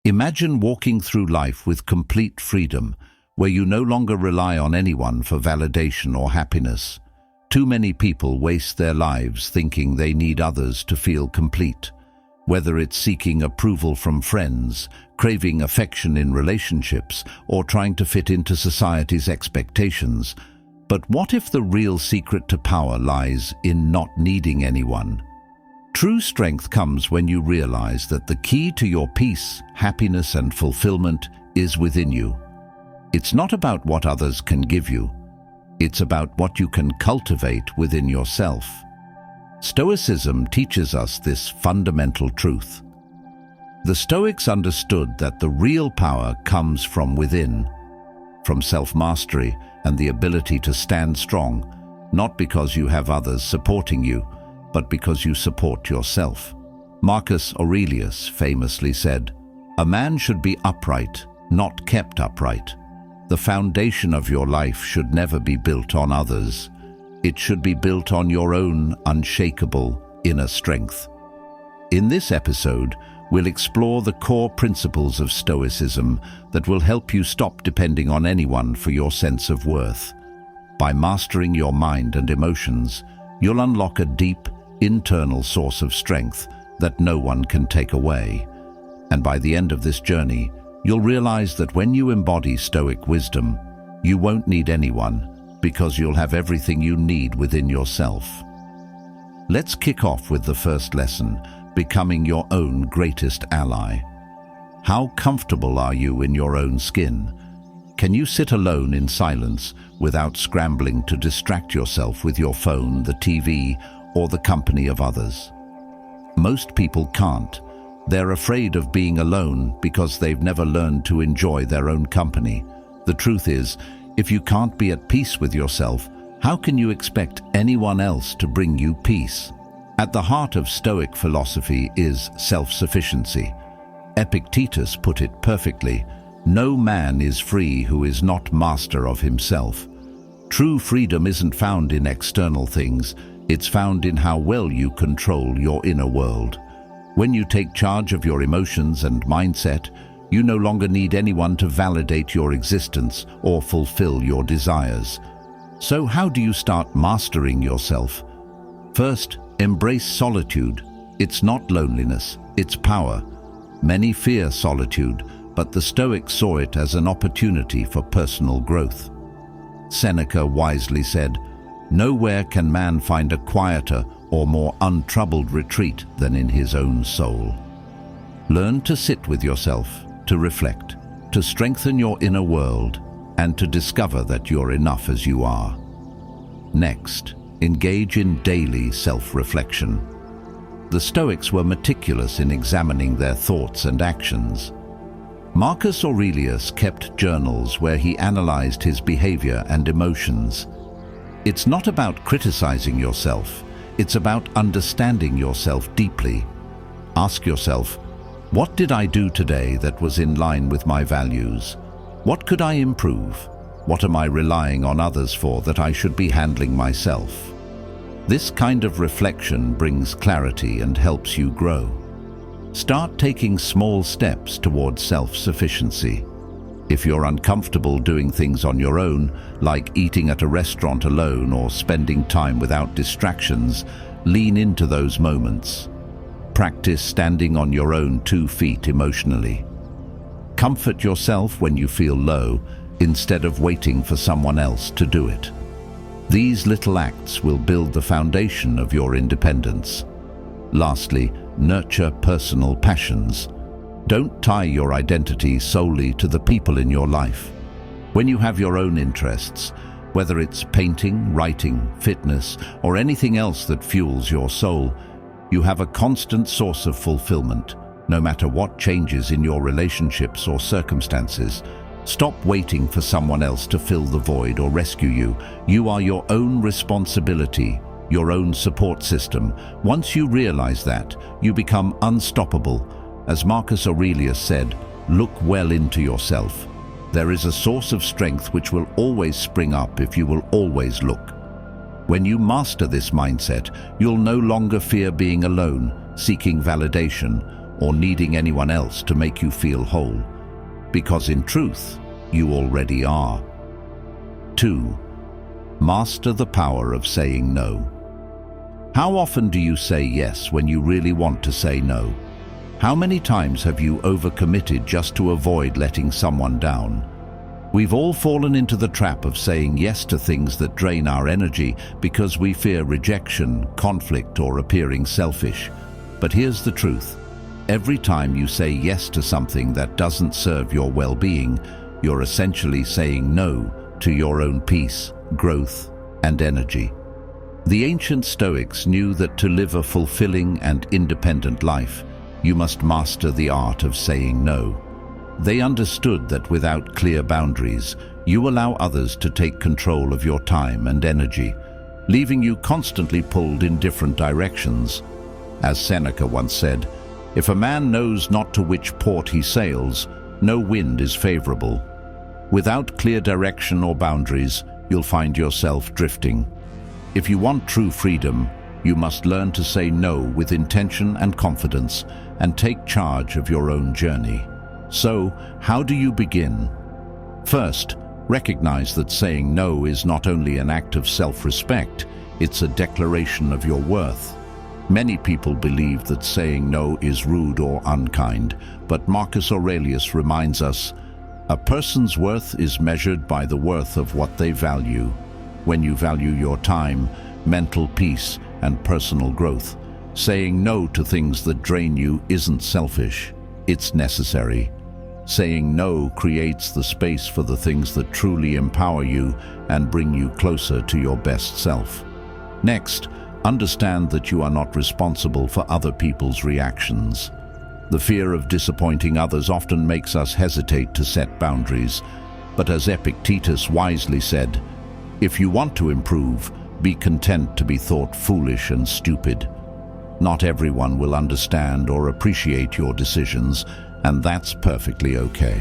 Imagine walking through life with complete freedom, where you no longer rely on anyone for validation or happiness. Too many people waste their lives thinking they need others to feel complete. Whether it's seeking approval from friends, craving affection in relationships, or trying to fit into society's expectations. But what if the real secret to power lies in not needing anyone? True strength comes when you realize that the key to your peace, happiness, and fulfillment is within you. It's not about what others can give you. It's about what you can cultivate within yourself. Stoicism teaches us this fundamental truth. The Stoics understood that the real power comes from within, from self-mastery and the ability to stand strong, not because you have others supporting you, but because you support yourself. Marcus Aurelius famously said, "A man should be upright, not kept upright." The foundation of your life should never be built on others. It should be built on your own unshakable inner strength. In this episode, we'll explore the core principles of Stoicism that will help you stop depending on anyone for your sense of worth. By mastering your mind and emotions, you'll unlock a deep, internal source of strength that no one can take away. And by the end of this journey, you'll realize that when you embody Stoic wisdom, you won't need anyone, because you'll have everything you need within yourself. Let's kick off with the first lesson, becoming your own greatest ally. How comfortable are you in your own skin? Can you sit alone in silence without scrambling to distract yourself with your phone, the TV, or the company of others? Most people can't. They're afraid of being alone because they've never learned to enjoy their own company. The truth is, if you can't be at peace with yourself, how can you expect anyone else to bring you peace? At the heart of Stoic philosophy is self-sufficiency. Epictetus put it perfectly, "No man is free who is not master of himself." True freedom isn't found in external things, it's found in how well you control your inner world. When you take charge of your emotions and mindset, you no longer need anyone to validate your existence or fulfill your desires. So how do you start mastering yourself? First, embrace solitude. It's not loneliness, it's power. Many fear solitude, but the Stoics saw it as an opportunity for personal growth. Seneca wisely said, "Nowhere can man find a quieter or more untroubled retreat than in his own soul." Learn to sit with yourself, to reflect, to strengthen your inner world, and to discover that you're enough as you are. Next, engage in daily self-reflection. The Stoics were meticulous in examining their thoughts and actions. Marcus Aurelius kept journals where he analyzed his behavior and emotions. It's not about criticizing yourself, it's about understanding yourself deeply. Ask yourself, what did I do today that was in line with my values? What could I improve? What am I relying on others for that I should be handling myself? This kind of reflection brings clarity and helps you grow. Start taking small steps towards self-sufficiency. If you're uncomfortable doing things on your own, like eating at a restaurant alone or spending time without distractions, lean into those moments. Practice standing on your own 2 feet emotionally. Comfort yourself when you feel low, instead of waiting for someone else to do it. These little acts will build the foundation of your independence. Lastly, nurture personal passions. Don't tie your identity solely to the people in your life. When you have your own interests, whether it's painting, writing, fitness, or anything else that fuels your soul, you have a constant source of fulfillment, no matter what changes in your relationships or circumstances. Stop waiting for someone else to fill the void or rescue you. You are your own responsibility, your own support system. Once you realize that, you become unstoppable. As Marcus Aurelius said, look well into yourself. There is a source of strength which will always spring up if you will always look. When you master this mindset, you'll no longer fear being alone, seeking validation, or needing anyone else to make you feel whole, because in truth, you already are. 2. Master the power of saying no. How often do you say yes when you really want to say no? How many times have you overcommitted just to avoid letting someone down? We've all fallen into the trap of saying yes to things that drain our energy because we fear rejection, conflict, or appearing selfish. But here's the truth. Every time you say yes to something that doesn't serve your well-being, you're essentially saying no to your own peace, growth, and energy. The ancient Stoics knew that to live a fulfilling and independent life, you must master the art of saying no. They understood that without clear boundaries, you allow others to take control of your time and energy, leaving you constantly pulled in different directions. As Seneca once said, "If a man knows not to which port he sails, no wind is favorable." Without clear direction or boundaries, you'll find yourself drifting. If you want true freedom, you must learn to say no with intention and confidence and take charge of your own journey. So, how do you begin? First, recognize that saying no is not only an act of self-respect, it's a declaration of your worth. Many people believe that saying no is rude or unkind, but Marcus Aurelius reminds us, a person's worth is measured by the worth of what they value. When you value your time, mental peace, and personal growth, saying no to things that drain you isn't selfish, it's necessary. Saying no creates the space for the things that truly empower you and bring you closer to your best self. Next, understand that you are not responsible for other people's reactions. The fear of disappointing others often makes us hesitate to set boundaries, but as Epictetus wisely said, if you want to improve, be content to be thought foolish and stupid. Not everyone will understand or appreciate your decisions, and that's perfectly okay.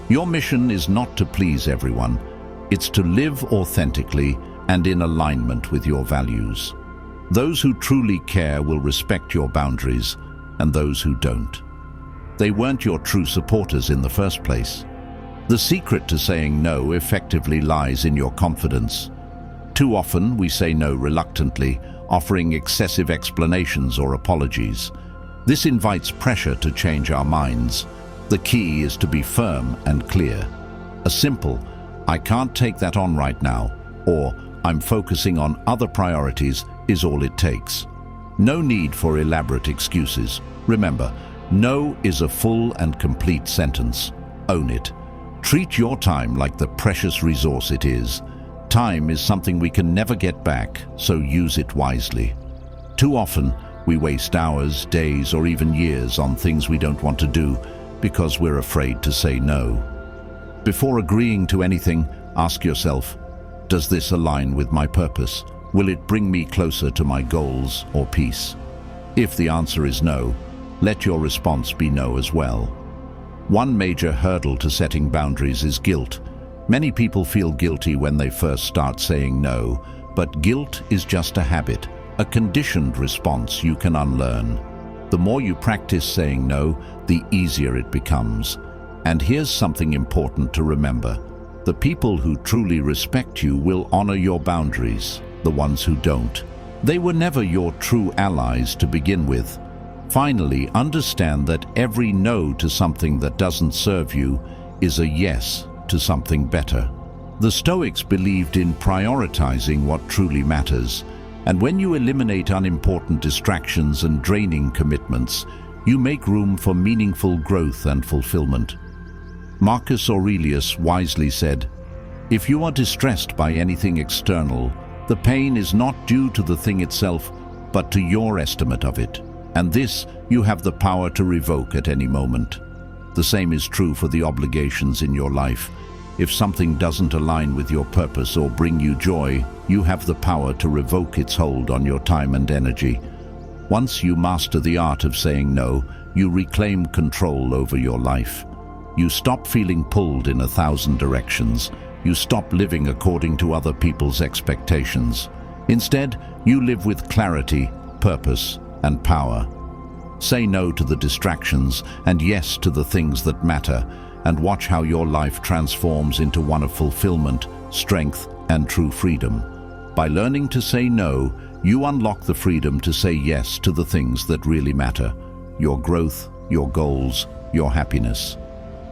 Your mission is not to please everyone, it's to live authentically and in alignment with your values. Those who truly care will respect your boundaries, and those who don't, they weren't your true supporters in the first place. The secret to saying no effectively lies in your confidence. Too often we say no reluctantly, offering excessive explanations or apologies. This invites pressure to change our minds. The key is to be firm and clear. A simple, "I can't take that on right now," or "I'm focusing on other priorities," is all it takes. No need for elaborate excuses. Remember, no is a full and complete sentence. Own it. Treat your time like the precious resource it is. Time is something we can never get back, so use it wisely. Too often, we waste hours, days, or even years on things we don't want to do because we're afraid to say no. Before agreeing to anything, ask yourself, does this align with my purpose? Will it bring me closer to my goals or peace? If the answer is no, let your response be no as well. One major hurdle to setting boundaries is guilt. Many people feel guilty when they first start saying no, but guilt is just a habit, a conditioned response you can unlearn. The more you practice saying no, the easier it becomes. And here's something important to remember. The people who truly respect you will honor your boundaries. The ones who don't, they were never your true allies to begin with. Finally, understand that every no to something that doesn't serve you is a yes to something better. The Stoics believed in prioritizing what truly matters, and when you eliminate unimportant distractions and draining commitments, you make room for meaningful growth and fulfillment. Marcus Aurelius wisely said, "If you are distressed by anything external, the pain is not due to the thing itself, but to your estimate of it. And this you have the power to revoke at any moment." The same is true for the obligations in your life. If something doesn't align with your purpose or bring you joy, you have the power to revoke its hold on your time and energy. Once you master the art of saying no, you reclaim control over your life. You stop feeling pulled in 1,000 directions. You stop living according to other people's expectations. Instead, you live with clarity, purpose, and power. Say no to the distractions and yes to the things that matter, and watch how your life transforms into one of fulfillment, strength, and true freedom. By learning to say no, you unlock the freedom to say yes to the things that really matter: your growth, your goals, your happiness.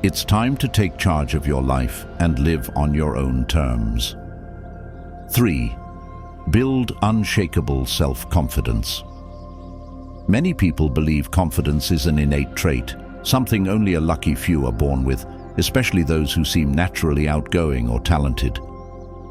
It's time to take charge of your life and live on your own terms. 3. Build unshakable self-confidence. Many people believe confidence is an innate trait, something only a lucky few are born with, especially those who seem naturally outgoing or talented.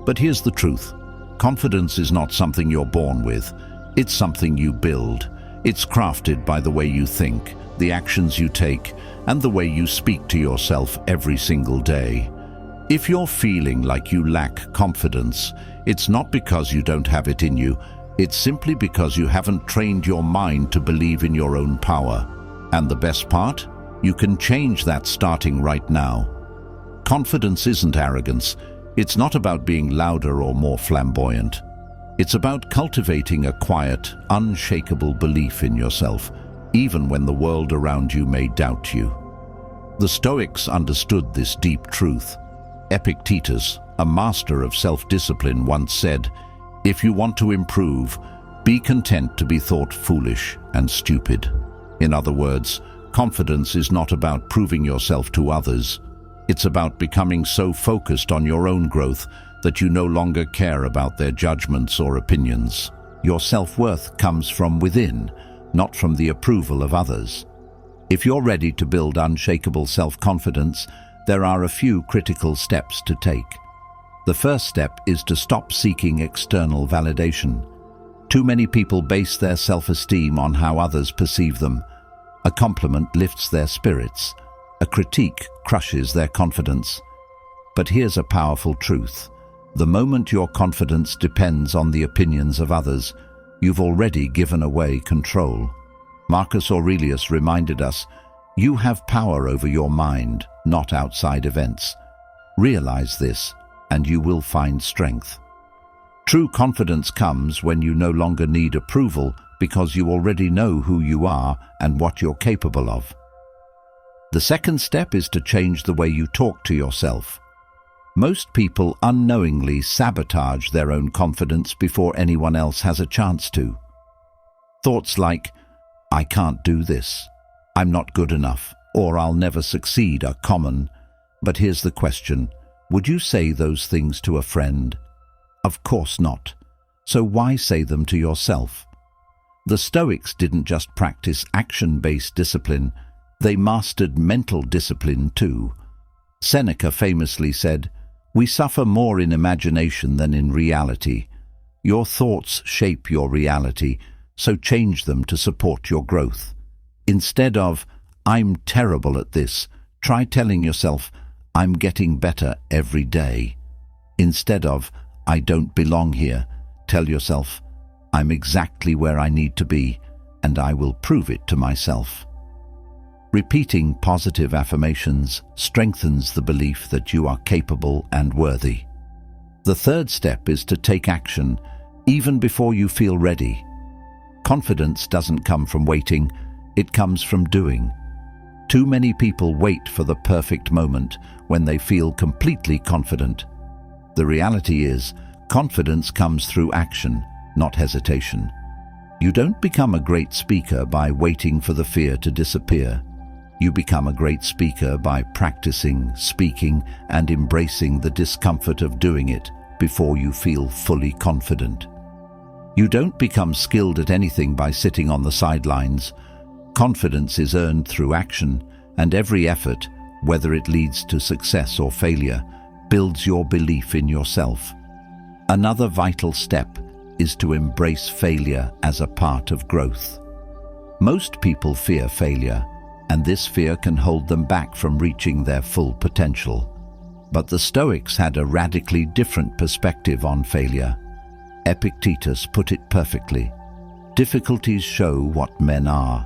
But here's the truth. Confidence is not something you're born with. It's something you build. It's crafted by the way you think, the actions you take, and the way you speak to yourself every single day. If you're feeling like you lack confidence, it's not because you don't have it in you. It's simply because you haven't trained your mind to believe in your own power. And the best part? You can change that starting right now. Confidence isn't arrogance. It's not about being louder or more flamboyant. It's about cultivating a quiet, unshakable belief in yourself, even when the world around you may doubt you. The Stoics understood this deep truth. Epictetus, a master of self-discipline, once said, "If you want to improve, be content to be thought foolish and stupid." In other words, confidence is not about proving yourself to others. It's about becoming so focused on your own growth that you no longer care about their judgments or opinions. Your self-worth comes from within, not from the approval of others. If you're ready to build unshakable self-confidence, there are a few critical steps to take. The first step is to stop seeking external validation. Too many people base their self-esteem on how others perceive them. A compliment lifts their spirits. A critique crushes their confidence. But here's a powerful truth. The moment your confidence depends on the opinions of others, you've already given away control. Marcus Aurelius reminded us, "You have power over your mind, not outside events." Realize this, and you will find strength. True confidence comes when you no longer need approval because you already know who you are and what you're capable of. The second step is to change the way you talk to yourself. Most people unknowingly sabotage their own confidence before anyone else has a chance to. Thoughts like, "I can't do this," "I'm not good enough," or "I'll never succeed" are common. But here's the question. Would you say those things to a friend? Of course not. So why say them to yourself? The Stoics didn't just practice action-based discipline, they mastered mental discipline too. Seneca famously said, "We suffer more in imagination than in reality." Your thoughts shape your reality, so change them to support your growth. Instead of, "I'm terrible at this," try telling yourself, "I'm getting better every day." Instead of, "I don't belong here," tell yourself, "I'm exactly where I need to be, and I will prove it to myself." Repeating positive affirmations strengthens the belief that you are capable and worthy. The third step is to take action, even before you feel ready. Confidence doesn't come from waiting, it comes from doing. Too many people wait for the perfect moment when they feel completely confident. The reality is, confidence comes through action, not hesitation. You don't become a great speaker by waiting for the fear to disappear. You become a great speaker by practicing, speaking, and embracing the discomfort of doing it before you feel fully confident. You don't become skilled at anything by sitting on the sidelines. Confidence is earned through action, and every effort, whether it leads to success or failure, builds your belief in yourself. Another vital step is to embrace failure as a part of growth. Most people fear failure, and this fear can hold them back from reaching their full potential. But the Stoics had a radically different perspective on failure. Epictetus put it perfectly. Difficulties show what men are.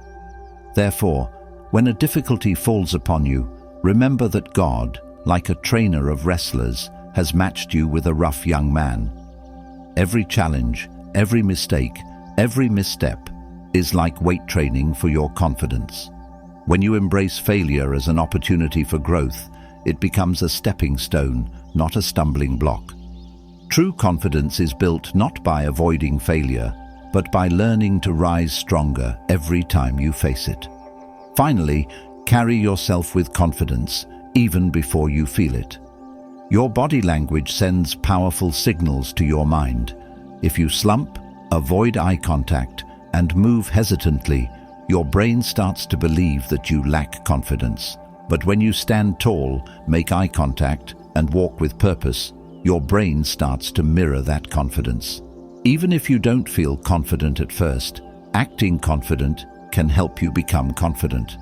Therefore, when a difficulty falls upon you, remember that God, like a trainer of wrestlers, has matched you with a rough young man. Every challenge, every mistake, every misstep is like weight training for your confidence. When you embrace failure as an opportunity for growth, it becomes a stepping stone, not a stumbling block. True confidence is built not by avoiding failure, but by learning to rise stronger every time you face it. Finally, carry yourself with confidence, even before you feel it. Your body language sends powerful signals to your mind. If you slump, avoid eye contact, and move hesitantly, your brain starts to believe that you lack confidence. But when you stand tall, make eye contact, and walk with purpose, your brain starts to mirror that confidence. Even if you don't feel confident at first, acting confident can help you become confident.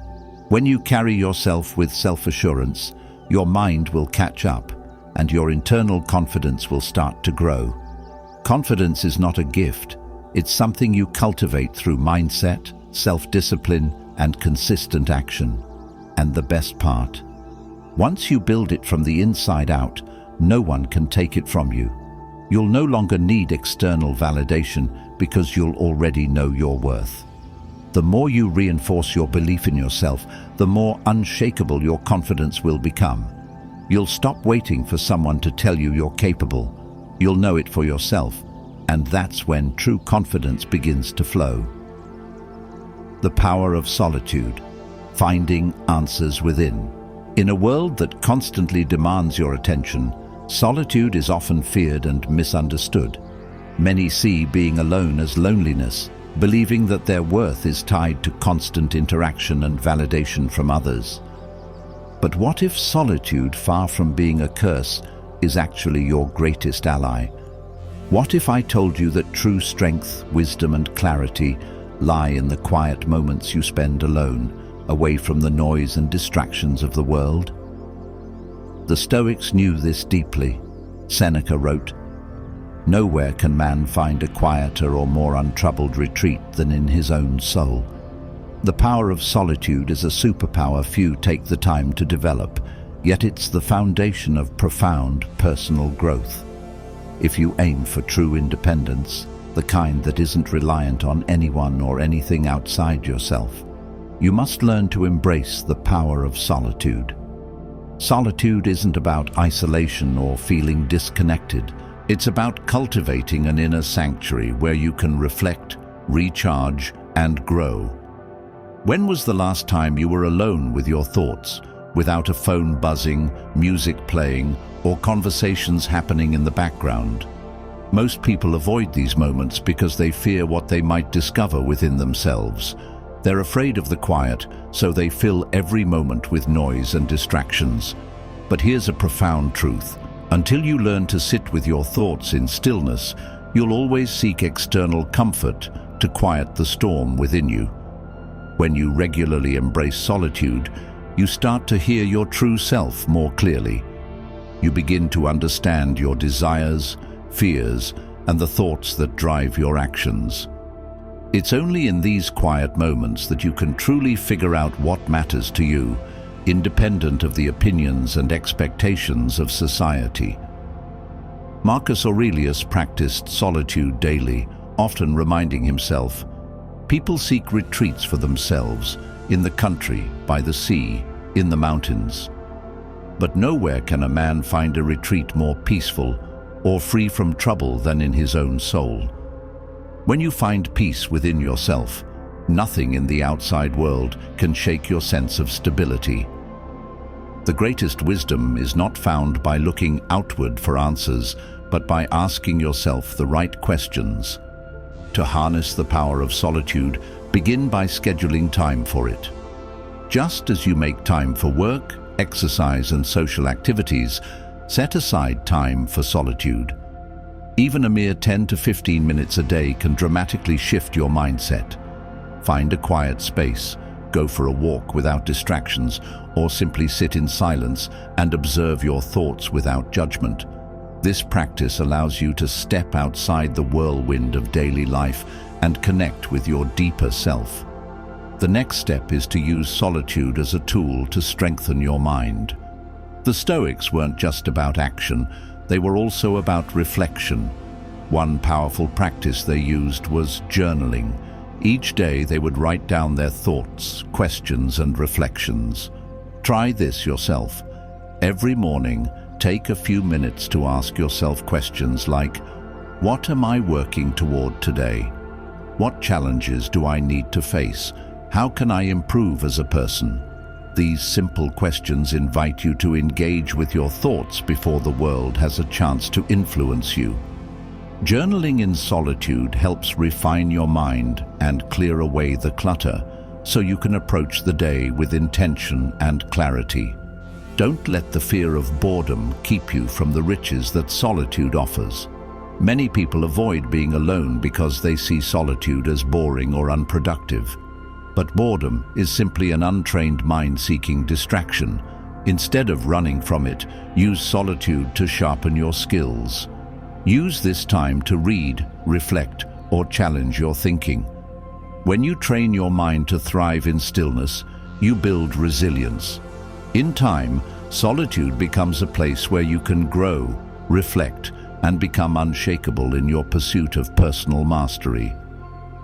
When you carry yourself with self-assurance, your mind will catch up, and your internal confidence will start to grow. Confidence is not a gift. It's something you cultivate through mindset, self-discipline, and consistent action. And the best part, once you build it from the inside out, no one can take it from you. You'll no longer need external validation because you'll already know your worth. The more you reinforce your belief in yourself, the more unshakable your confidence will become. You'll stop waiting for someone to tell you you're capable. You'll know it for yourself, and that's when true confidence begins to flow. The power of solitude, finding answers within. In a world that constantly demands your attention, solitude is often feared and misunderstood. Many see being alone as loneliness, believing that their worth is tied to constant interaction and validation from others. But what if solitude, far from being a curse, is actually your greatest ally? What if I told you that true strength, wisdom, and clarity lie in the quiet moments you spend alone, away from the noise and distractions of the world? The Stoics knew this deeply. Seneca wrote, "Nowhere can man find a quieter or more untroubled retreat than in his own soul." The power of solitude is a superpower few take the time to develop, yet it's the foundation of profound personal growth. If you aim for true independence, the kind that isn't reliant on anyone or anything outside yourself, you must learn to embrace the power of solitude. Solitude isn't about isolation or feeling disconnected. It's about cultivating an inner sanctuary where you can reflect, recharge, and grow. When was the last time you were alone with your thoughts, without a phone buzzing, music playing, or conversations happening in the background? Most people avoid these moments because they fear what they might discover within themselves. They're afraid of the quiet, so they fill every moment with noise and distractions. But here's a profound truth. Until you learn to sit with your thoughts in stillness, you'll always seek external comfort to quiet the storm within you. When you regularly embrace solitude, you start to hear your true self more clearly. You begin to understand your desires, fears, and the thoughts that drive your actions. It's only in these quiet moments that you can truly figure out what matters to you, independent of the opinions and expectations of society. Marcus Aurelius practiced solitude daily, often reminding himself, "People seek retreats for themselves, in the country, by the sea, in the mountains. But nowhere can a man find a retreat more peaceful or free from trouble than in his own soul." When you find peace within yourself, nothing in the outside world can shake your sense of stability. The greatest wisdom is not found by looking outward for answers, but by asking yourself the right questions. To harness the power of solitude, begin by scheduling time for it. Just as you make time for work, exercise, and social activities, set aside time for solitude. Even a mere 10 to 15 minutes a day can dramatically shift your mindset. Find a quiet space, go for a walk without distractions, or simply sit in silence and observe your thoughts without judgment. This practice allows you to step outside the whirlwind of daily life and connect with your deeper self. The next step is to use solitude as a tool to strengthen your mind. The Stoics weren't just about action, they were also about reflection. One powerful practice they used was journaling. Each day they would write down their thoughts, questions, and reflections. Try this yourself. Every morning, take a few minutes to ask yourself questions like, what am I working toward today? What challenges do I need to face? How can I improve as a person? These simple questions invite you to engage with your thoughts before the world has a chance to influence you. Journaling in solitude helps refine your mind and clear away the clutter, so you can approach the day with intention and clarity. Don't let the fear of boredom keep you from the riches that solitude offers. Many people avoid being alone because they see solitude as boring or unproductive. But boredom is simply an untrained mind seeking distraction. Instead of running from it, use solitude to sharpen your skills. Use this time to read, reflect, or challenge your thinking. When you train your mind to thrive in stillness, you build resilience. In time, solitude becomes a place where you can grow, reflect, and become unshakable in your pursuit of personal mastery.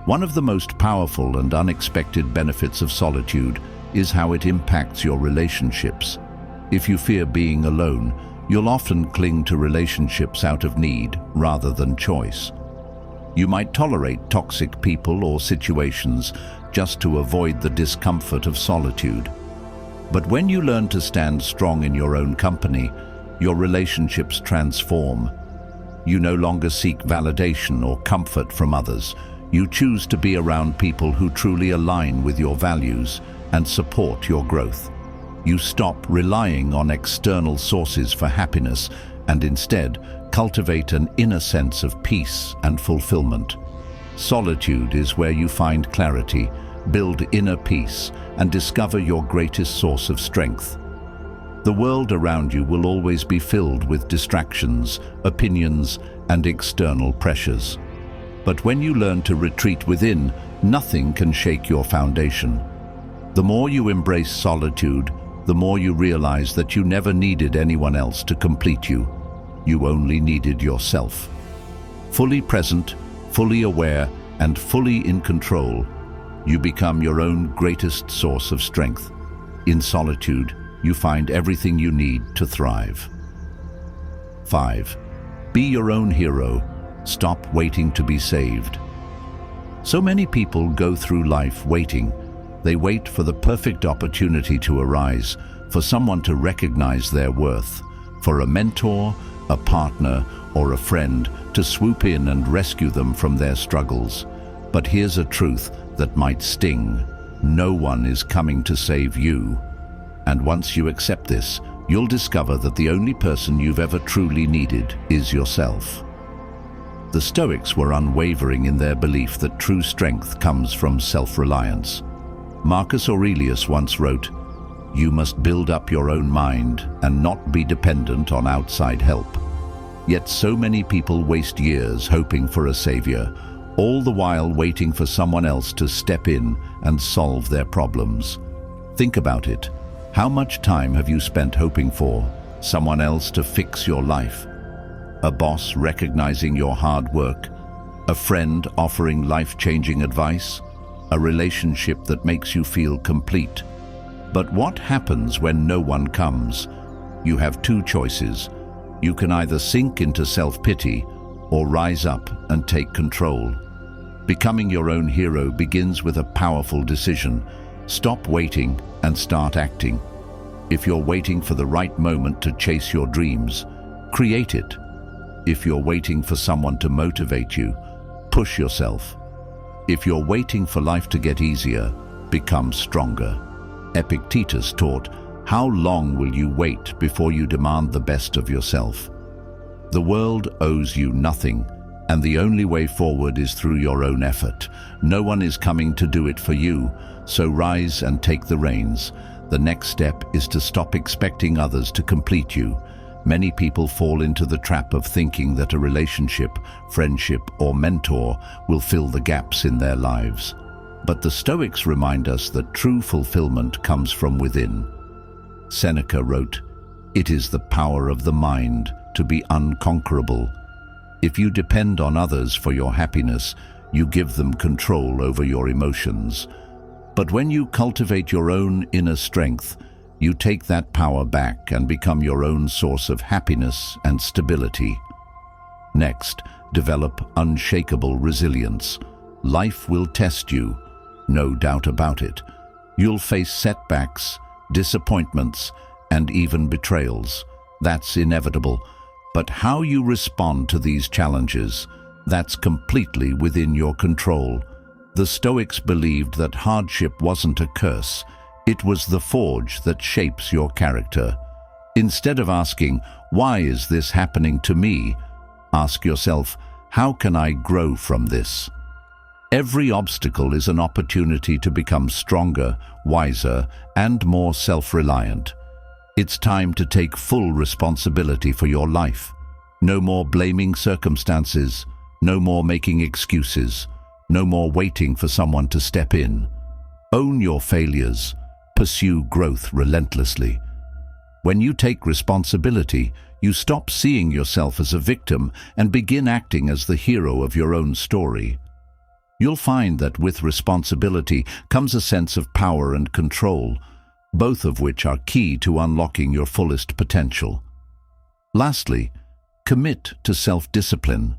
One of the most powerful and unexpected benefits of solitude is how it impacts your relationships. If you fear being alone, you'll often cling to relationships out of need rather than choice. You might tolerate toxic people or situations just to avoid the discomfort of solitude. But when you learn to stand strong in your own company, your relationships transform. You no longer seek validation or comfort from others. You choose to be around people who truly align with your values and support your growth. You stop relying on external sources for happiness and instead cultivate an inner sense of peace and fulfillment. Solitude is where you find clarity, build inner peace, and discover your greatest source of strength. The world around you will always be filled with distractions, opinions, and external pressures. But when you learn to retreat within, nothing can shake your foundation. The more you embrace solitude, the more you realize that you never needed anyone else to complete you. You only needed yourself. Fully present, fully aware, and fully in control, you become your own greatest source of strength. In solitude, you find everything you need to thrive. 5. Be your own hero. Stop waiting to be saved. So many people go through life waiting. They wait for the perfect opportunity to arise, for someone to recognize their worth, for a mentor, a partner, or a friend to swoop in and rescue them from their struggles. But here's a truth that might sting. No one is coming to save you. And once you accept this, you'll discover that the only person you've ever truly needed is yourself. The Stoics were unwavering in their belief that true strength comes from self-reliance. Marcus Aurelius once wrote, "You must build up your own mind and not be dependent on outside help." Yet so many people waste years hoping for a savior, all the while waiting for someone else to step in and solve their problems. Think about it. How much time have you spent hoping for someone else to fix your life? A boss recognizing your hard work? A friend offering life-changing advice? A relationship that makes you feel complete? But what happens when no one comes? You have two choices. You can either sink into self-pity or rise up and take control. Becoming your own hero begins with a powerful decision. Stop waiting and start acting. If you're waiting for the right moment to chase your dreams, create it. If you're waiting for someone to motivate you, push yourself. If you're waiting for life to get easier, become stronger. Epictetus taught, "How long will you wait before you demand the best of yourself?" The world owes you nothing, and the only way forward is through your own effort. No one is coming to do it for you, so rise and take the reins. The next step is to stop expecting others to complete you. Many people fall into the trap of thinking that a relationship, friendship, or mentor will fill the gaps in their lives. But the Stoics remind us that true fulfillment comes from within. Seneca wrote, "It is the power of the mind to be unconquerable." If you depend on others for your happiness, you give them control over your emotions. But when you cultivate your own inner strength, you take that power back and become your own source of happiness and stability. Next, develop unshakable resilience. Life will test you, no doubt about it. You'll face setbacks, disappointments, and even betrayals. That's inevitable. But how you respond to these challenges, that's completely within your control. The Stoics believed that hardship wasn't a curse. It was the forge that shapes your character. Instead of asking, "Why is this happening to me?" ask yourself, "How can I grow from this?" Every obstacle is an opportunity to become stronger, wiser, and more self-reliant. It's time to take full responsibility for your life. No more blaming circumstances, no more making excuses, no more waiting for someone to step in. Own your failures, pursue growth relentlessly. When you take responsibility, you stop seeing yourself as a victim and begin acting as the hero of your own story. You'll find that with responsibility comes a sense of power and control, both of which are key to unlocking your fullest potential. Lastly, commit to self-discipline.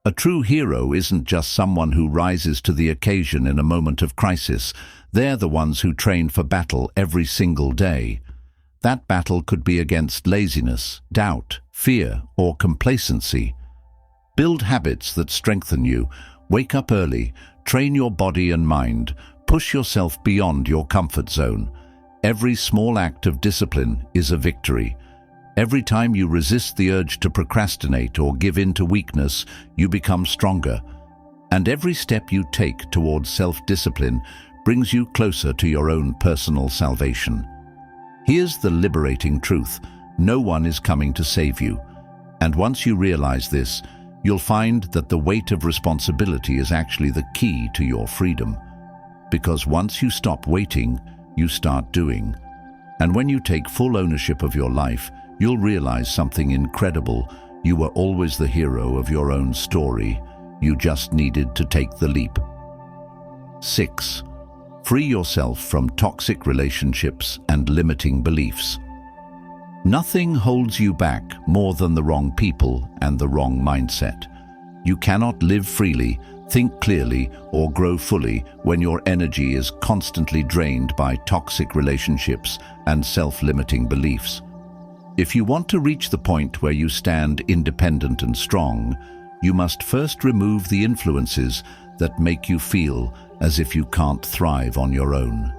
A true hero isn't just someone who rises to the occasion in a moment of crisis. They're the ones who train for battle every single day. That battle could be against laziness, doubt, fear, or complacency. Build habits that strengthen you. Wake up early, train your body and mind, push yourself beyond your comfort zone. Every small act of discipline is a victory. Every time you resist the urge to procrastinate or give in to weakness, you become stronger. And every step you take towards self-discipline brings you closer to your own personal salvation. Here's the liberating truth: no one is coming to save you. And once you realize this, you'll find that the weight of responsibility is actually the key to your freedom. Because once you stop waiting, you start doing. And when you take full ownership of your life, you'll realize something incredible. You were always the hero of your own story. You just needed to take the leap. 6. Free yourself from toxic relationships and limiting beliefs. Nothing holds you back more than the wrong people and the wrong mindset. You cannot live freely, think clearly, or grow fully when your energy is constantly drained by toxic relationships and self-limiting beliefs. If you want to reach the point where you stand independent and strong, you must first remove the influences that make you feel as if you can't thrive on your own.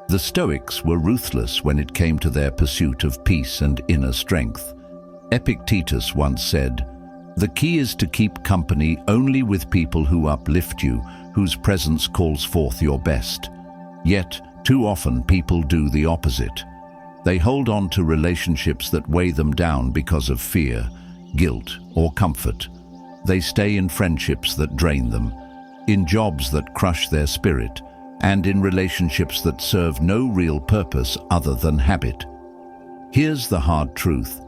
The Stoics were ruthless when it came to their pursuit of peace and inner strength. Epictetus once said, "The key is to keep company only with people who uplift you, whose presence calls forth your best." Yet, too often people do the opposite. They hold on to relationships that weigh them down because of fear, guilt, or comfort. They stay in friendships that drain them, in jobs that crush their spirit, and in relationships that serve no real purpose other than habit. Here's the hard truth: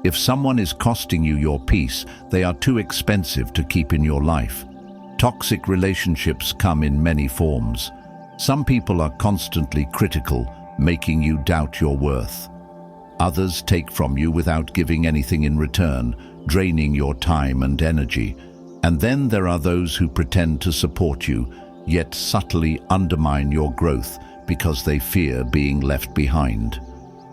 if someone is costing you your peace, they are too expensive to keep in your life. Toxic relationships come in many forms. Some people are constantly critical, making you doubt your worth. Others take from you without giving anything in return, draining your time and energy. And then there are those who pretend to support you, yet subtly undermine your growth because they fear being left behind.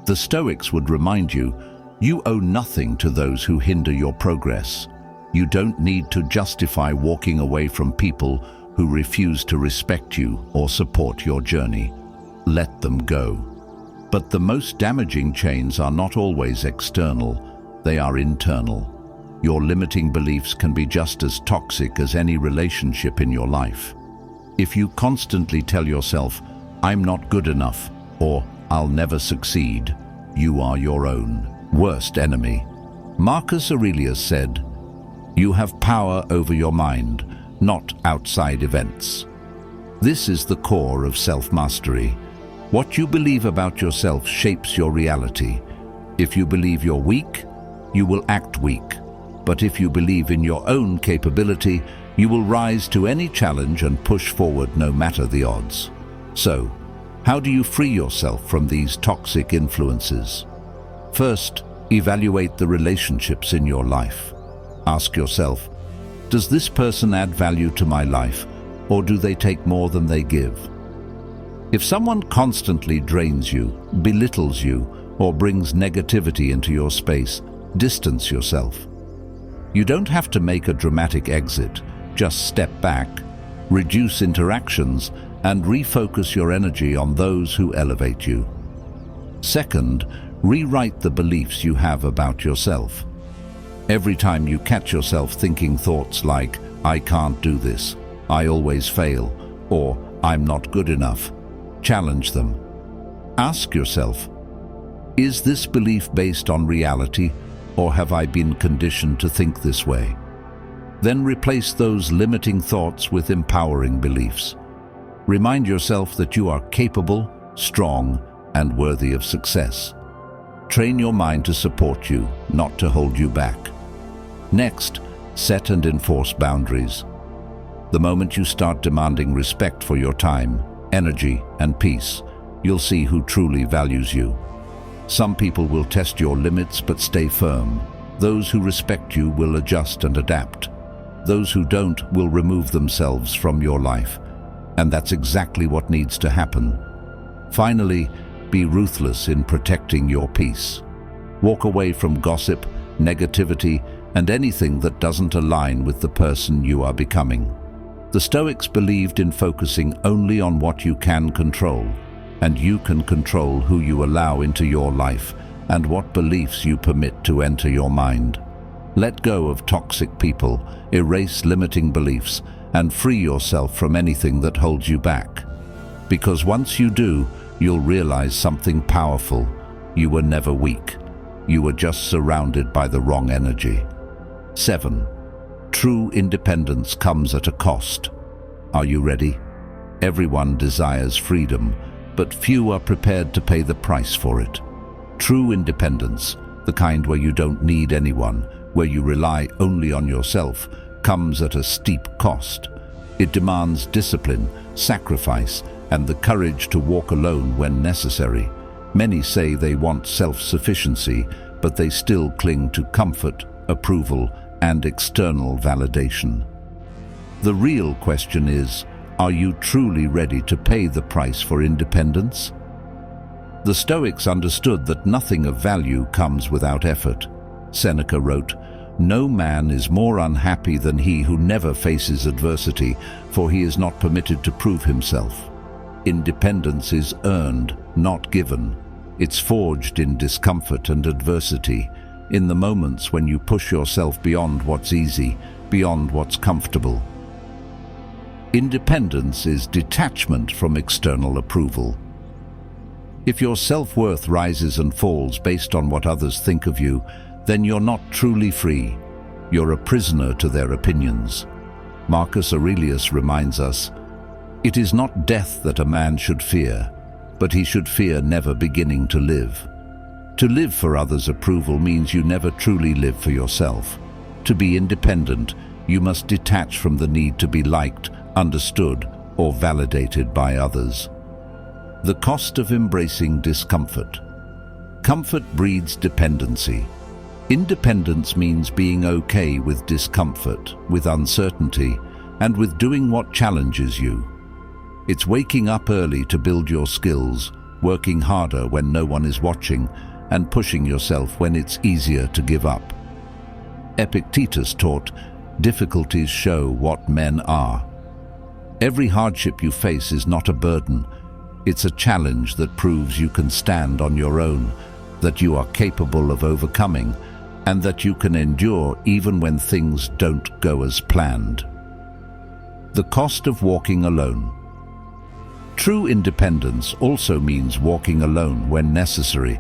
The Stoics would remind you, you owe nothing to those who hinder your progress. You don't need to justify walking away from people who refuse to respect you or support your journey. Let them go. But the most damaging chains are not always external, they are internal. Your limiting beliefs can be just as toxic as any relationship in your life. If you constantly tell yourself, "I'm not good enough," or "I'll never succeed," you are your own worst enemy. Marcus Aurelius said, "You have power over your mind, not outside events." This is the core of self-mastery. What you believe about yourself shapes your reality. If you believe you're weak, you will act weak. But if you believe in your own capability, You will rise to any challenge and push forward no matter the odds. So, how do you free yourself from these toxic influences? First, evaluate the relationships in your life. Ask yourself, does this person add value to my life, or do they take more than they give? If someone constantly drains you, belittles you, or brings negativity into your space, distance yourself. You don't have to make a dramatic exit, just step back, reduce interactions, and refocus your energy on those who elevate you. Second, rewrite the beliefs you have about yourself. Every time you catch yourself thinking thoughts like, I can't do this, I always fail, or I'm not good enough, challenge them. Ask yourself, is this belief based on reality, or have I been conditioned to think this way? Then replace those limiting thoughts with empowering beliefs. Remind yourself that you are capable, strong, and worthy of success. Train your mind to support you, not to hold you back. Next, set and enforce boundaries. The moment you start demanding respect for your time, energy, and peace, you'll see who truly values you. Some people will test your limits but stay firm. Those who respect you will adjust and adapt. Those who don't will remove themselves from your life. And that's exactly what needs to happen. Finally, be ruthless in protecting your peace. Walk away from gossip, negativity, and anything that doesn't align with the person you are becoming. The Stoics believed in focusing only on what you can control, and you can control who you allow into your life and what beliefs you permit to enter your mind. Let go of toxic people, erase limiting beliefs, and free yourself from anything that holds you back. Because once you do, you'll realize something powerful. You were never weak. You were just surrounded by the wrong energy. 7. True independence comes at a cost. Are you ready? Everyone desires freedom, but few are prepared to pay the price for it. True independence, the kind where you don't need anyone, where you rely only on yourself, comes at a steep cost. It demands discipline, sacrifice, and the courage to walk alone when necessary. Many say they want self-sufficiency, but they still cling to comfort, approval, and external validation. The real question is, are you truly ready to pay the price for independence? The Stoics understood that nothing of value comes without effort. Seneca wrote, "No man is more unhappy than he who never faces adversity, for he is not permitted to prove himself." Independence is earned, not given. It's forged in discomfort and adversity, in the moments when you push yourself beyond what's easy, beyond what's comfortable. Independence is detachment from external approval. If your self-worth rises and falls based on what others think of you, then you're not truly free. You're a prisoner to their opinions. Marcus Aurelius reminds us, "It is not death that a man should fear, but he should fear never beginning to live." To live for others' approval means you never truly live for yourself. To be independent, you must detach from the need to be liked, understood, or validated by others. The cost of embracing discomfort. Comfort breeds dependency. Independence means being okay with discomfort, with uncertainty, and with doing what challenges you. It's waking up early to build your skills, working harder when no one is watching, and pushing yourself when it's easier to give up. Epictetus taught, "Difficulties show what men are." Every hardship you face is not a burden. It's a challenge that proves you can stand on your own, that you are capable of overcoming, and that you can endure even when things don't go as planned. The cost of walking alone. True independence also means walking alone when necessary.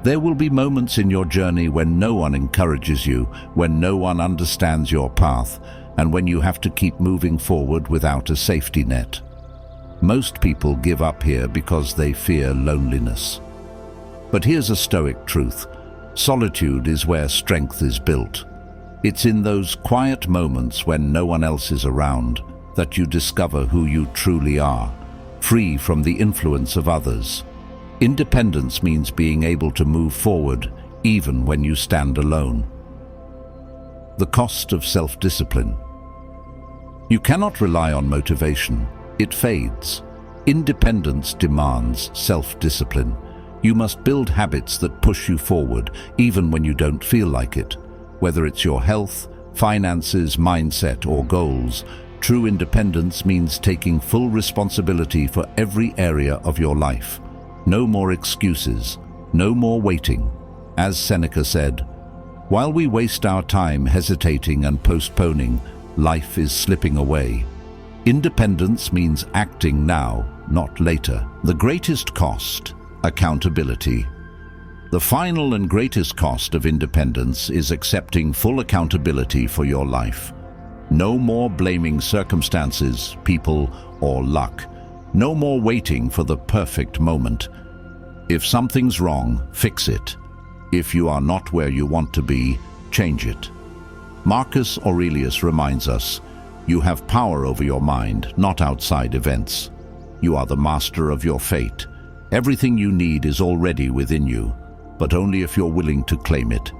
There will be moments in your journey when no one encourages you, when no one understands your path, and when you have to keep moving forward without a safety net. Most people give up here because they fear loneliness. But here's a Stoic truth. Solitude is where strength is built. It's in those quiet moments when no one else is around that you discover who you truly are, free from the influence of others. Independence means being able to move forward even when you stand alone. The cost of self-discipline. You cannot rely on motivation. It fades. Independence demands self-discipline. You must build habits that push you forward even when you don't feel like it. Whether it's your health, finances, mindset, or goals, true independence means taking full responsibility for every area of your life. No more excuses, no more waiting. As Seneca said, "While we waste our time hesitating and postponing, life is slipping away." Independence means acting now, not later. The greatest cost, accountability. The final and greatest cost of independence is accepting full accountability for your life. No more blaming circumstances, people, or luck. No more waiting for the perfect moment. If something's wrong, fix it. If you are not where you want to be, change it. Marcus Aurelius reminds us, you have power over your mind, not outside events. You are the master of your fate. Everything you need is already within you, but only if you're willing to claim it.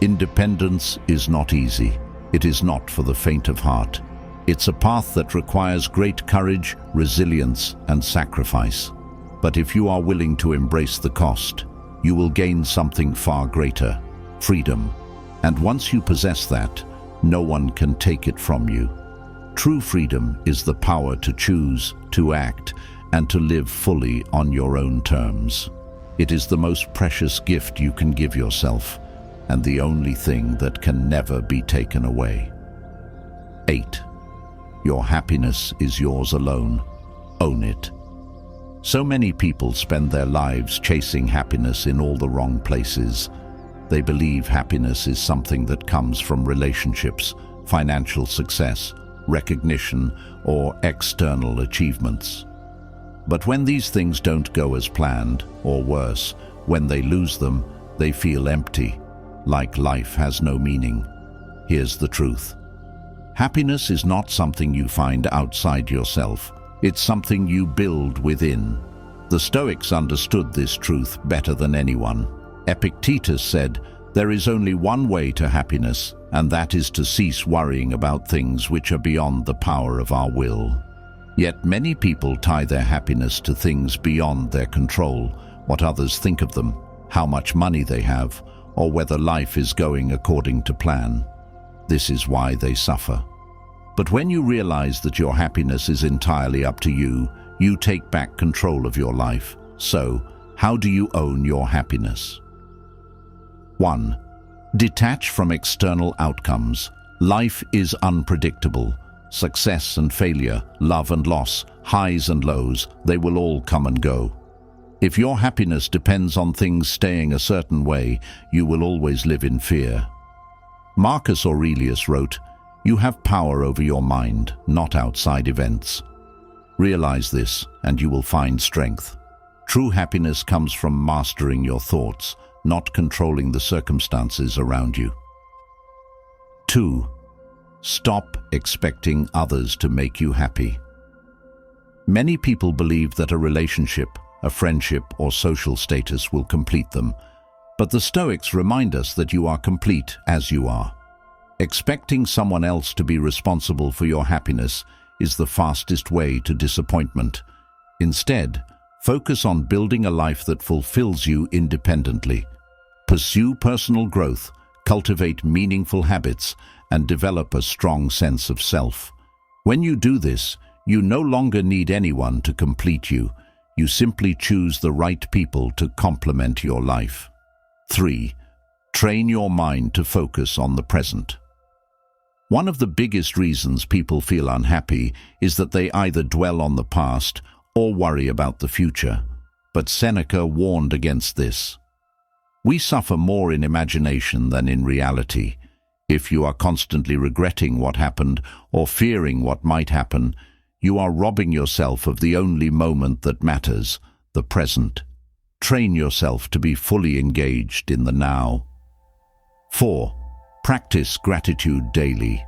Independence is not easy. It is not for the faint of heart. It's a path that requires great courage, resilience, and sacrifice. But if you are willing to embrace the cost, you will gain something far greater, freedom. And once you possess that, no one can take it from you. True freedom is the power to choose, to act, and to live fully on your own terms. It is the most precious gift you can give yourself, and the only thing that can never be taken away. 8. Your happiness is yours alone. Own it. So many people spend their lives chasing happiness in all the wrong places. They believe happiness is something that comes from relationships, financial success, recognition, or external achievements. But when these things don't go as planned, or worse, when they lose them, they feel empty, like life has no meaning. Here's the truth. Happiness is not something you find outside yourself. It's something you build within. The Stoics understood this truth better than anyone. Epictetus said, "There is only one way to happiness, and that is to cease worrying about things which are beyond the power of our will." Yet many people tie their happiness to things beyond their control, what others think of them, how much money they have, or whether life is going according to plan. This is why they suffer. But when you realize that your happiness is entirely up to you, you take back control of your life. So, how do you own your happiness? 1. Detach from external outcomes. Life is unpredictable. Success and failure, love and loss, highs and lows, they will all come and go. If your happiness depends on things staying a certain way, you will always live in fear. Marcus Aurelius wrote, "You have power over your mind, not outside events." Realize this, and you will find strength. True happiness comes from mastering your thoughts, not controlling the circumstances around you. 2. Stop expecting others to make you happy. Many people believe that a relationship, a friendship, or social status will complete them, but the Stoics remind us that you are complete as you are. Expecting someone else to be responsible for your happiness is the fastest way to disappointment. Instead, focus on building a life that fulfills you independently. Pursue personal growth, cultivate meaningful habits, and develop a strong sense of self. When you do this, you no longer need anyone to complete you. You simply choose the right people to complement your life. 3. Train your mind to focus on the present. One of the biggest reasons people feel unhappy is that they either dwell on the past or worry about the future. But Seneca warned against this. We suffer more in imagination than in reality. If you are constantly regretting what happened or fearing what might happen, you are robbing yourself of the only moment that matters, the present. Train yourself to be fully engaged in the now. 4. Practice gratitude daily.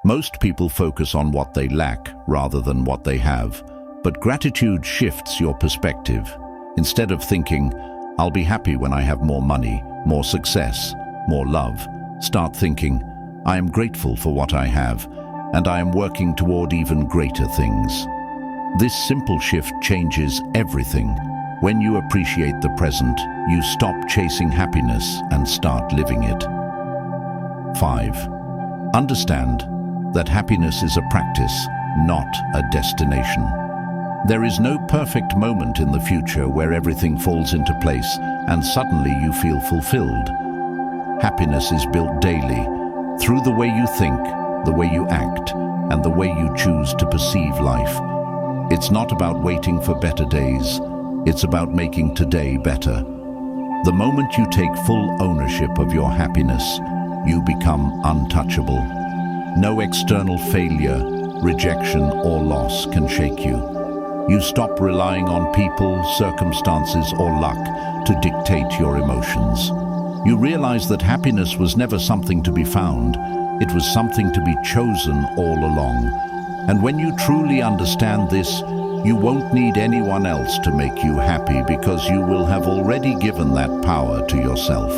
Most people focus on what they lack rather than what they have, but gratitude shifts your perspective. Instead of thinking, "I'll be happy when I have more money, more success, more love," start thinking, "I am grateful for what I have, and I am working toward even greater things." This simple shift changes everything. When you appreciate the present, you stop chasing happiness and start living it. 5. Understand that happiness is a practice, not a destination. There is no perfect moment in the future where everything falls into place and suddenly you feel fulfilled. Happiness is built daily, through the way you think, the way you act, and the way you choose to perceive life. It's not about waiting for better days, it's about making today better. The moment you take full ownership of your happiness, you become untouchable. No external failure, rejection, or loss can shake you. You stop relying on people, circumstances, or luck to dictate your emotions. You realize that happiness was never something to be found, it was something to be chosen all along. And when you truly understand this, you won't need anyone else to make you happy because you will have already given that power to yourself.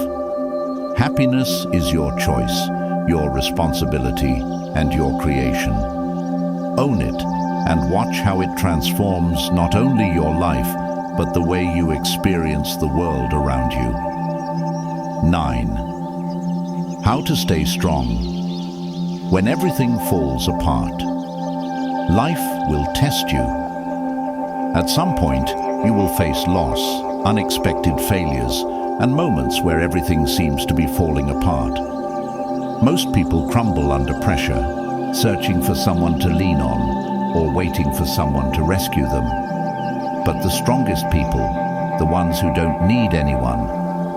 Happiness is your choice, your responsibility, and your creation. Own it and watch how it transforms not only your life, but the way you experience the world around you. 9. How to stay strong. When everything falls apart, life will test you. At some point, you will face loss, unexpected failures, and moments where everything seems to be falling apart. Most people crumble under pressure, searching for someone to lean on, or waiting for someone to rescue them. But the strongest people, the ones who don't need anyone,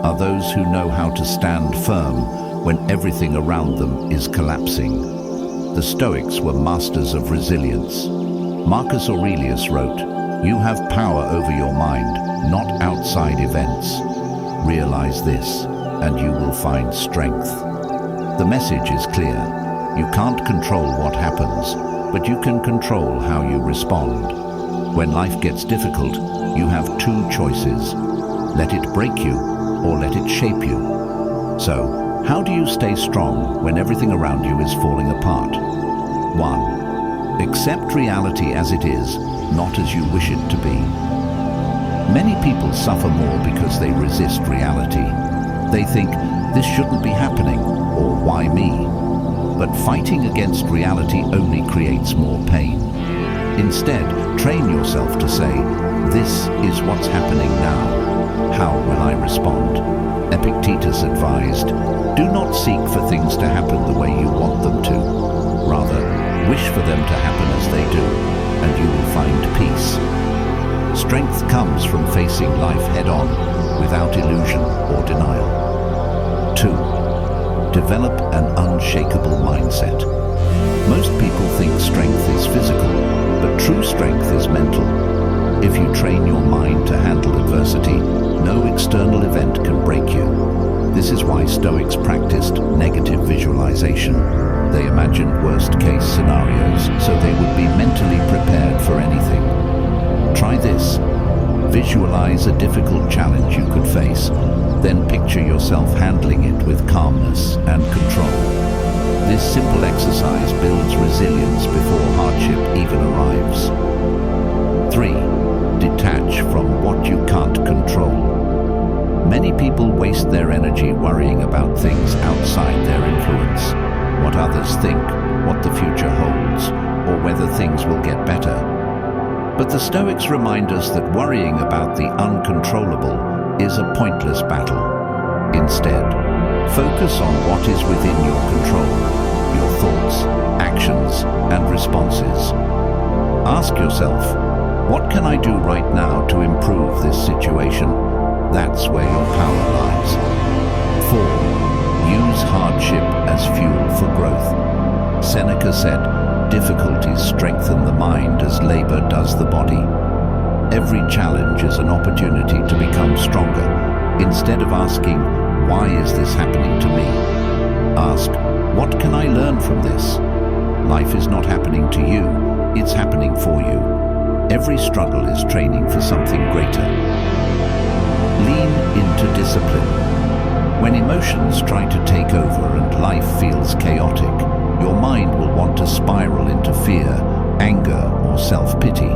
are those who know how to stand firm when everything around them is collapsing. The Stoics were masters of resilience. Marcus Aurelius wrote, "You have power over your mind, not outside events. Realize this, and you will find strength." The message is clear. You can't control what happens, but you can control how you respond. When life gets difficult, you have two choices. Let it break you, or let it shape you. So, how do you stay strong when everything around you is falling apart? 1. Accept reality as it is, not as you wish it to be. Many people suffer more because they resist reality. They think, "This shouldn't be happening," or "Why me?" But fighting against reality only creates more pain. Instead, train yourself to say, "This is what's happening now. How will I respond?" Epictetus advised, "Do not seek for things to happen the way you want them to. Rather, wish for them to happen as they do, and you will find peace." Strength comes from facing life head-on, without illusion or denial. 2. Develop an unshakable mindset. Most people think strength is physical, but true strength is mental. If you train your mind to handle adversity, no external event can break you. This is why Stoics practiced negative visualization. They imagined worst-case scenarios so they would be mentally prepared for anything. Try this. Visualize a difficult challenge you could face, then picture yourself handling it with calmness and control. This simple exercise builds resilience before hardship even arrives. 3. Detach from what you can't control. Many people waste their energy worrying about things outside their influence. What others think, what the future holds, or whether things will get better. But the Stoics remind us that worrying about the uncontrollable is a pointless battle. Instead, focus on what is within your control, your thoughts, actions, and responses. Ask yourself, what can I do right now to improve this situation? That's where your power lies. 4. Use hardship as fuel for growth. Seneca said, "Difficulties strengthen the mind as labor does the body." Every challenge is an opportunity to become stronger. Instead of asking, "Why is this happening to me?" Ask, what can I learn from this? Life is not happening to you, it's happening for you. Every struggle is training for something greater. Lean into discipline. When emotions try to take over and life feels chaotic, your mind will want to spiral into fear, anger, or self-pity.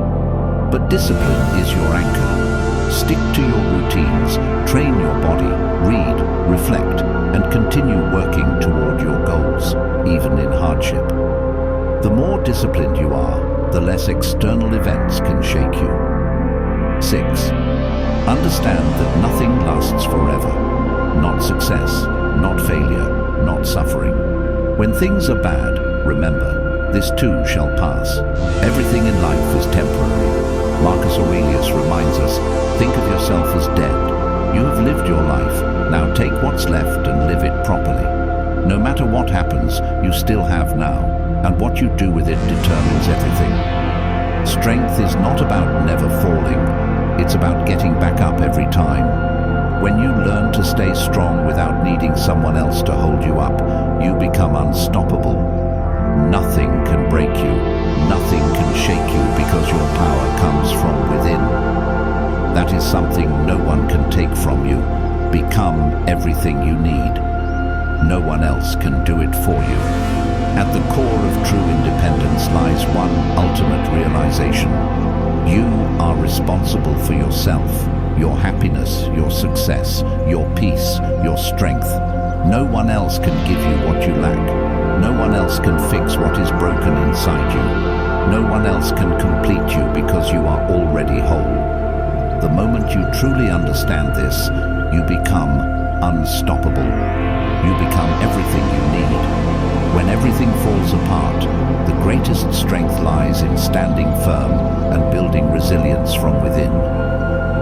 But discipline is your anchor. Stick to your routines, train your body, read, reflect, and continue working toward your goals, even in hardship. The more disciplined you are, the less external events can shake you. 6. Understand that nothing lasts forever. Not success, not failure, not suffering. When things are bad, remember, this too shall pass. Everything in life is temporary. Marcus Aurelius reminds us, think of yourself as dead. You have lived your life, now take what's left and live it properly. No matter what happens, you still have now, and what you do with it determines everything. Strength is not about never falling, it's about getting back up every time. When you learn to stay strong without needing someone else to hold you up, you become unstoppable. Nothing can break you, nothing can shake you because your power comes from within. That is something no one can take from you. Become everything you need. No one else can do it for you. At the core of true independence lies one ultimate realization. You are responsible for yourself, your happiness, your success, your peace, your strength. No one else can give you what you lack. No one else can fix what is broken inside you. No one else can complete you because you are already whole. The moment you truly understand this, you become unstoppable. You become everything you need. When everything falls apart, the greatest strength lies in standing firm and building resilience from within.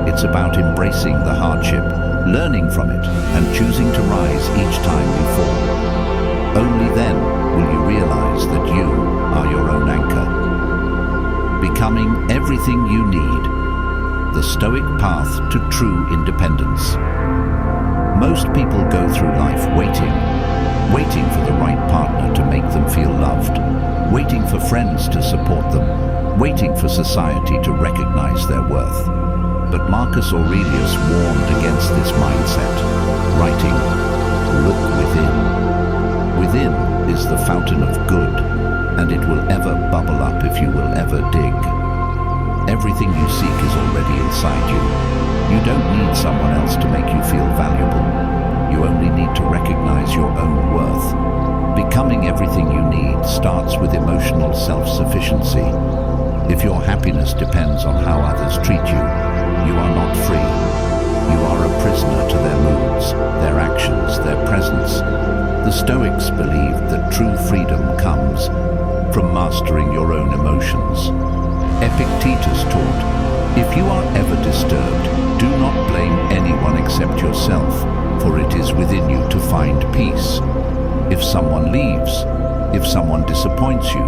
It's about embracing the hardship, learning from it, and choosing to rise each time you fall. Only then will you realize that you are your own anchor. Becoming everything you need. The Stoic path to true independence. Most people go through life waiting for the right partner to make them feel loved, waiting for friends to support them, waiting for society to recognize their worth. But Marcus Aurelius warned against this mindset, writing, "Look within. Within is the fountain of good, and it will ever bubble up if you will ever dig. Everything you seek is already inside you. You don't need someone else to make you feel valuable. You only need to recognize your own worth. Becoming everything you need starts with emotional self-sufficiency. If your happiness depends on how others treat you, you are not free. You are a prisoner to their moods, their actions, their presence. The Stoics believed that true freedom comes from mastering your own emotions. Epictetus taught, if you are ever disturbed, do not blame anyone except yourself, for it is within you to find peace. If someone leaves, if someone disappoints you,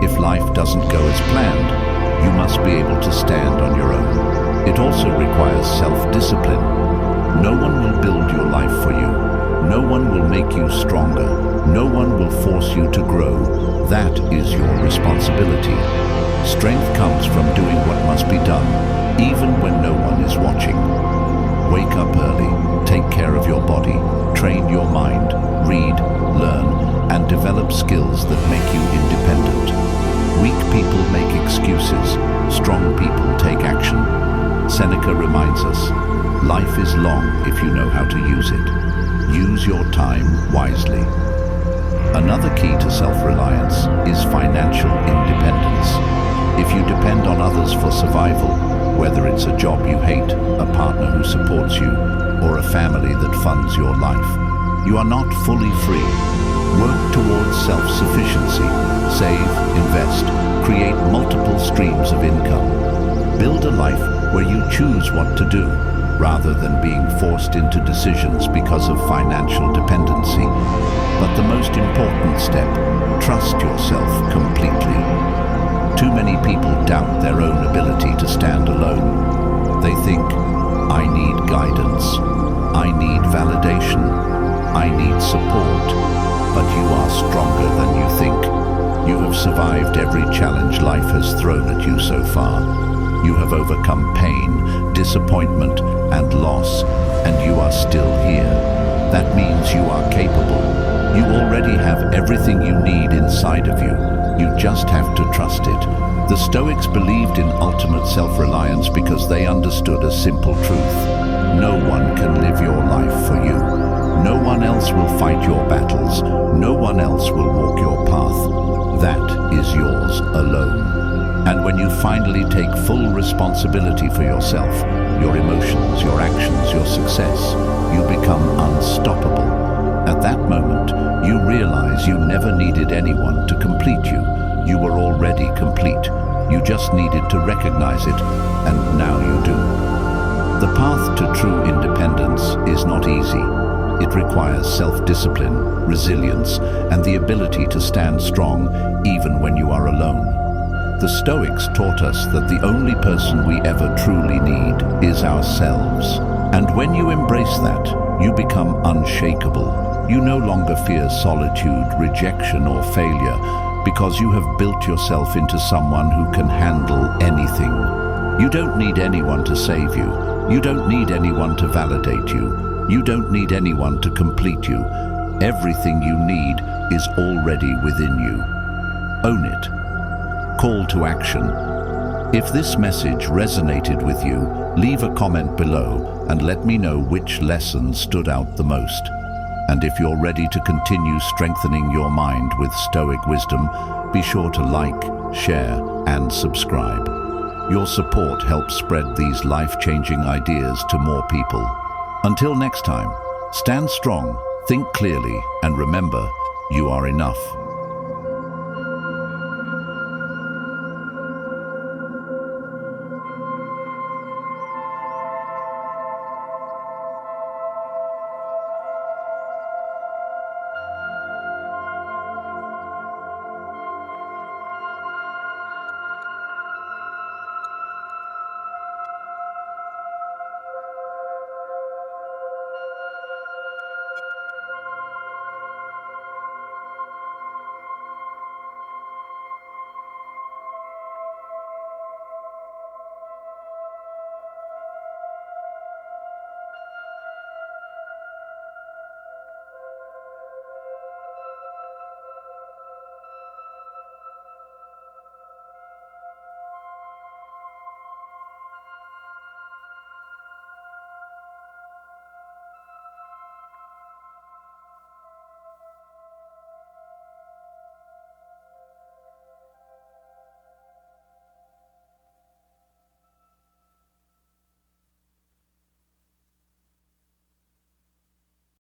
if life doesn't go as planned, you must be able to stand on your own. It also requires self-discipline. No one will build your life for you. No one will make you stronger. No one will force you to grow. That is your responsibility. Strength comes from doing what must be done, even when no one is watching. Wake up early, take care of your body, train your mind, read, learn, and develop skills that make you independent. Weak people make excuses, strong people take action. Seneca reminds us, life is long if you know how to use it. Use your time wisely. Another key to self-reliance is financial independence. If you depend on others for survival, whether it's a job you hate, a partner who supports you, or a family that funds your life, you are not fully free. Work towards self-sufficiency. Save, invest, create multiple streams of income. Build a life where you choose what to do, rather than being forced into decisions because of financial dependency. But the most important step, trust yourself completely. Too many people doubt their own ability to stand alone. They think, I need guidance, I need validation, I need support. but you are stronger than you think. You have survived every challenge life has thrown at you so far. You have overcome pain, disappointment, and loss, and you are still here. That means you are capable. You already have everything you need inside of you. You just have to trust it. The Stoics believed in ultimate self-reliance because they understood a simple truth. No one can live your life for you. No one else will fight your battles. No one else will walk your path. That is yours alone. And when you finally take full responsibility for yourself, your emotions, your actions, your success, you become unstoppable. At that moment, you realize you never needed anyone to complete you. You were already complete. You just needed to recognize it, and now you do. The path to true independence is not easy. It requires self-discipline, resilience, and the ability to stand strong even when you are alone. The Stoics taught us that the only person we ever truly need is ourselves. And when you embrace that, you become unshakable. You no longer fear solitude, rejection, or failure because you have built yourself into someone who can handle anything. You don't need anyone to save you. You don't need anyone to validate you. You don't need anyone to complete you. Everything you need is already within you. Own it. Call to action. If this message resonated with you, leave a comment below and let me know which lesson stood out the most. And if you're ready to continue strengthening your mind with Stoic wisdom, be sure to like, share, and subscribe. Your support helps spread these life-changing ideas to more people. Until next time, stand strong, think clearly, and remember, you are enough.